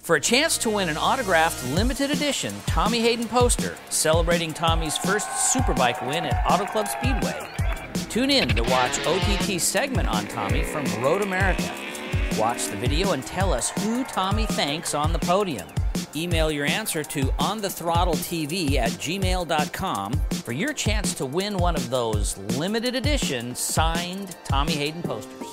For a chance to win an autographed limited edition Tommy Hayden poster celebrating Tommy's first Superbike win at Auto Club Speedway, tune in to watch OTT's segment on Tommy from Road America. Watch the video and tell us who Tommy thanks on the podium. Email your answer to OnTheThrottle.TV at gmail.com for your chance to win one of those limited edition signed Tommy Hayden posters.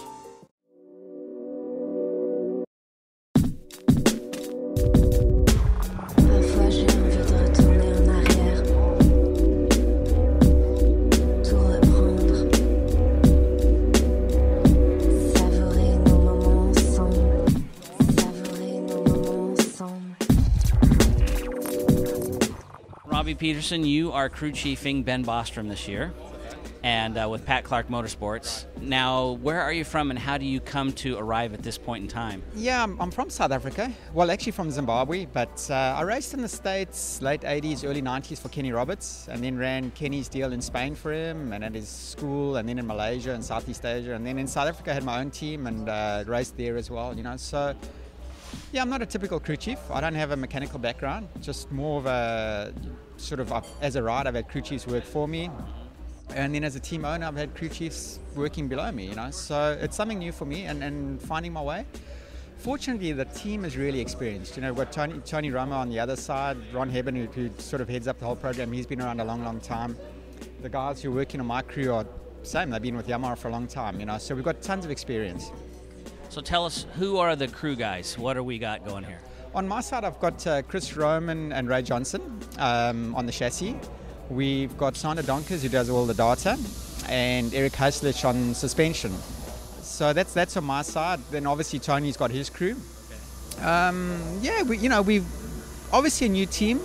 Ravi Peterson, you are crew chiefing Ben Bostrom this year, and with Pat Clark Motorsports. Now, where are you from, and how do you come to arrive at this point in time? Yeah, I'm from South Africa. Well, actually from Zimbabwe, but I raced in the States late 80s, early 90s for Kenny Roberts, and then ran Kenny's deal in Spain for him, and at his school, and then in Malaysia and Southeast Asia, and then in South Africa I had my own team and raced there as well, you know. So yeah, I'm not a typical crew chief. I don't have a mechanical background, just more of a sort of, as a rider, I've had crew chiefs work for me. And then as a team owner, I've had crew chiefs working below me, you know. So it's something new for me and finding my way. Fortunately, the team is really experienced. You know, we've got Tony Romo on the other side, Ron Hebben, who sort of heads up the whole program. He's been around a long, long time. The guys who are working on my crew are same. They've been with Yamaha for a long time, you know. So we've got tons of experience. So tell us, who are the crew guys? What do we got going here? On my side, I've got Chris Roman and Ray Johnson on the chassis. We've got Sander Donkers, who does all the data, and Eric Haslich on suspension. So that's on my side. Then obviously Tony's got his crew. Yeah, we've obviously a new team,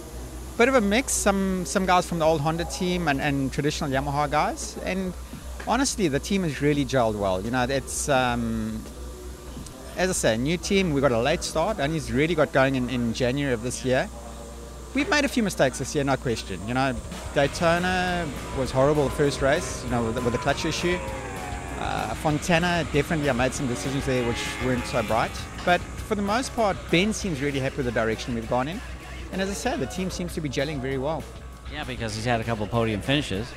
bit of a mix. Some guys from the old Honda team and traditional Yamaha guys. And honestly, the team has really gelled well. You know, it's as I say, a new team. We got a late start, and he's really got going in January of this year. We've made a few mistakes this year, no question. You know, Daytona was horrible the first race, you know, with the clutch issue. Fontana, definitely I made some decisions there which weren't so bright. But for the most part, Ben seems really happy with the direction we've gone in. And as I said, the team seems to be gelling very well. Yeah, because he's had a couple of podium finishes.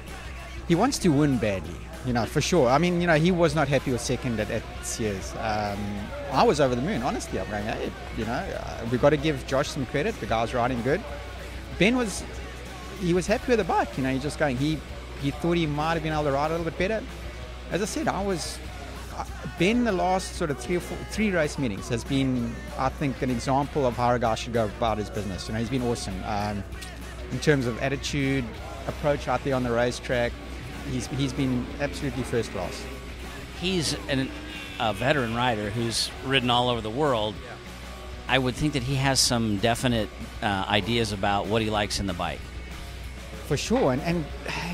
He wants to win badly, you know, for sure. I mean, you know, he was not happy with second at Sears. I was over the moon, honestly. I'm going, hey, you know, we've got to give Josh some credit. The guy's riding good. Ben was happy with the bike, you know. He's just going, he thought he might have been able to ride a little bit better. As I said, Ben, the last sort of three race meetings has been, I think, an example of how a guy should go about his business. You know, he's been awesome in terms of attitude, approach out there on the racetrack. He's been absolutely first class. He's a veteran rider who's ridden all over the world. Yeah. I would think that he has some definite ideas about what he likes in the bike. For sure, and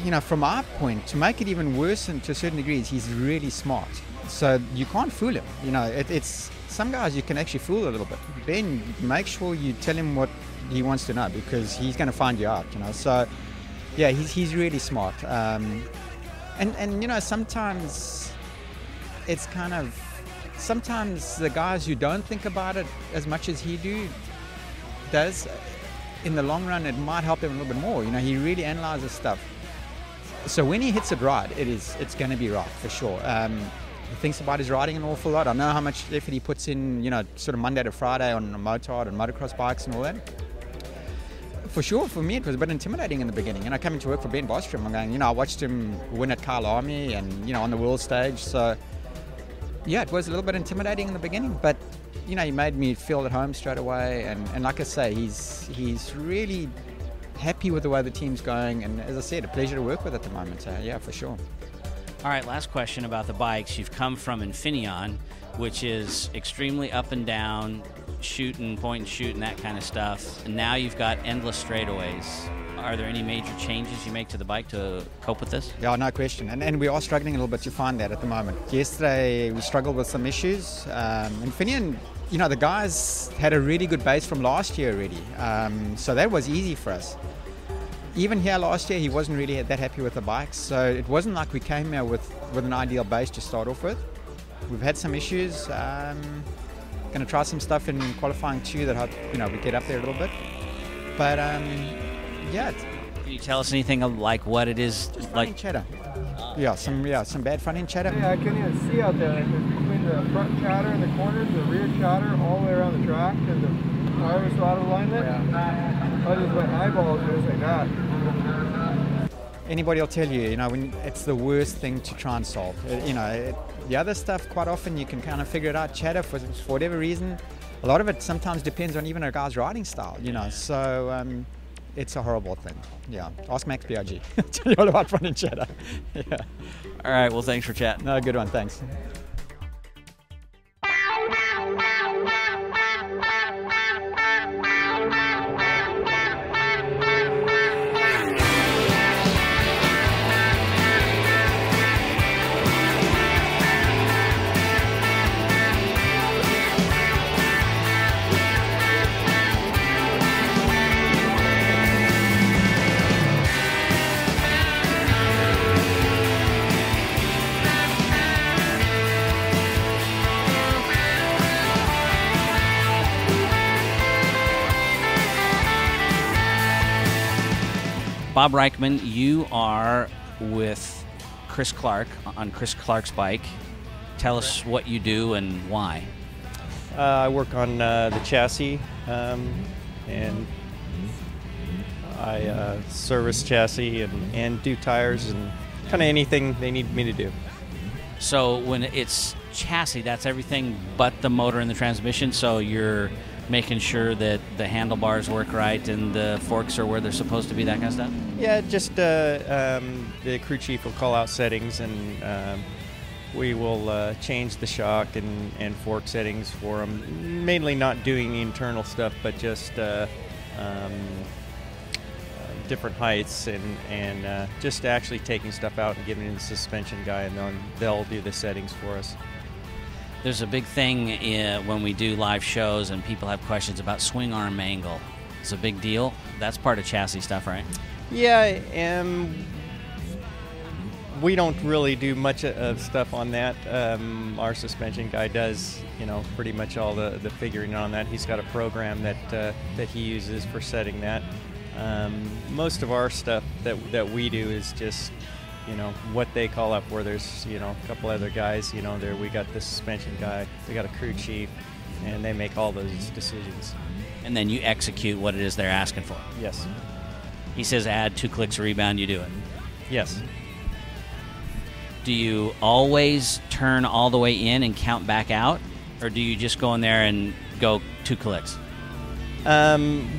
you know, from our point, to make it even worse, and to a certain degree, he's really smart. So you can't fool him. You know, it's some guys you can actually fool a little bit. Ben, make sure you tell him what he wants to know, because he's going to find you out. You know, so yeah, he's really smart. And you know, sometimes it's kind of, sometimes the guys who don't think about it as much as he does, in the long run, it might help him a little bit more. You know, he really analyzes stuff. So when he hits it right, it's going to be right, for sure. He thinks about his riding an awful lot. I know how much effort he puts in, you know, sort of Monday to Friday on motard and motocross bikes and all that. For sure, for me, it was a bit intimidating in the beginning. You know, coming to work for Ben Bostrom, I'm going, you know, I watched him win at Kyle Army and, you know, on the world stage. So yeah, it was a little bit intimidating in the beginning, but you know, he made me feel at home straight away, and like I say, he's really happy with the way the team's going, and as I said, a pleasure to work with at the moment. So yeah, for sure. All right, last question about the bikes. You've come from Infineon, which is extremely up and down, shooting, point and shoot, and that kind of stuff. And now you've got endless straightaways. Are there any major changes you make to the bike to cope with this? Yeah, no question. And we are struggling a little bit to find that at the moment. Yesterday, we struggled with some issues. Infineon, you know, the guys had a really good base from last year already. So that was easy for us. Even here last year, he wasn't really that happy with the bikes. So it wasn't like we came here with an ideal base to start off with. We've had some issues. Going to try some stuff in qualifying too that we get up there a little bit. But yeah. Can you tell us anything of like what it is like? Chatter. Some bad front end chatter. Yeah, I couldn't even see out there. Like, between the front chatter and the corners, the rear chatter, all the way around the track, because the tire was so out of alignment. Yeah. I just went eyeballs just like that. Anybody will tell you, when it's the worst thing to try and solve. The other stuff, quite often you can kind of figure it out. Chatter, for whatever reason, a lot of it sometimes depends on even a guy's riding style. So it's a horrible thing. Yeah, ask Max BRG. Tell you all about front end chatter. Yeah. All right. Well, thanks for chatting. No, good one. Thanks. Bob Reichman, you are with Chris Clark on Chris Clark's bike. Tell us what you do and why. I work on the chassis, and I service chassis and do tires and kind of anything they need me to do. So when it's chassis, that's everything but the motor and the transmission, so you're making sure that the handlebars work right and the forks are where they're supposed to be, that kind of stuff? Yeah, just the crew chief will call out settings, and we will change the shock and fork settings for them. Mainly not doing internal stuff, but just different heights and just actually taking stuff out and giving it to the suspension guy, and then they'll do the settings for us. There's a big thing when we do live shows and people have questions about swing arm angle. It's a big deal. That's part of chassis stuff, right? Yeah, we don't really do much of stuff on that. Our suspension guy does, pretty much all the figuring on that. He's got a program that he uses for setting that. Most of our stuff that we do is just what they call up, where there's a couple other guys there. We got the suspension guy, we got a crew chief, and they make all those decisions. And then you execute what it is they're asking for. Yes. He says add 2 clicks of rebound, you do it. Yes. Do you always turn all the way in and count back out, or do you just go in there and go 2 clicks?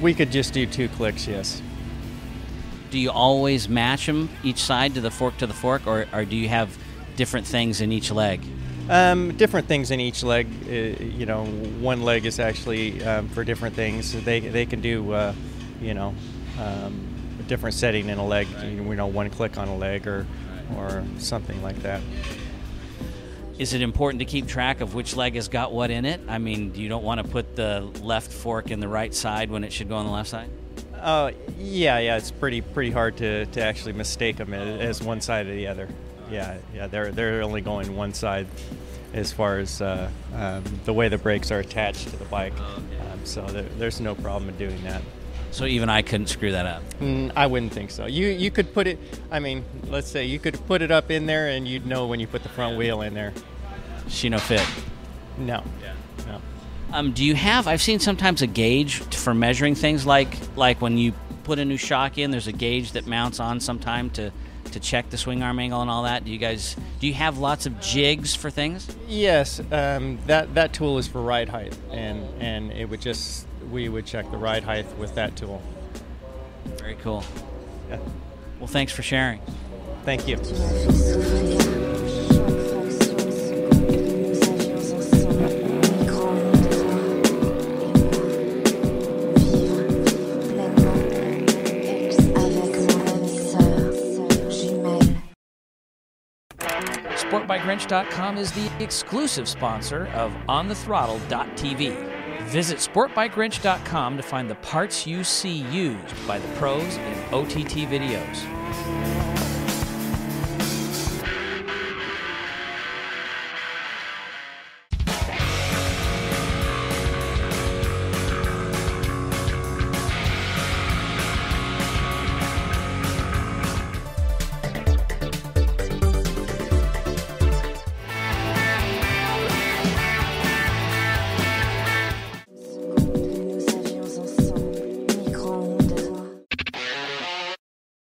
We could just do 2 clicks, yes. Do you always match them each side to the fork, or do you have different things in each leg? Different things in each leg. One leg is actually for different things. They can do, a different setting in a leg. 1 click on a leg or something like that. Is it important to keep track of which leg has got what in it? I mean, you don't want to put the left fork in the right side when it should go on the left side? Yeah, it's pretty hard to actually mistake them as one side or the other. Yeah, they're only going one side as far as the way the brakes are attached to the bike. So there's no problem in doing that. So even I couldn't screw that up? I wouldn't think so. You could put it, let's say you could put it up in there and you'd know when you put the front wheel in there. She no fit? No. Yeah. No. Do you have, I've seen sometimes a gauge for measuring things, like when you put a new shock in, there's a gauge that mounts on sometime to check the swing arm angle and all that. Do you have lots of jigs for things? Yes, that tool is for ride height, and we would check the ride height with that tool. Very cool. Yeah. Well, thanks for sharing. Thank you. SportBikeWrench.com is the exclusive sponsor of OnTheThrottle.TV. Visit SportBikeWrench.com to find the parts you see used by the pros in OTT videos.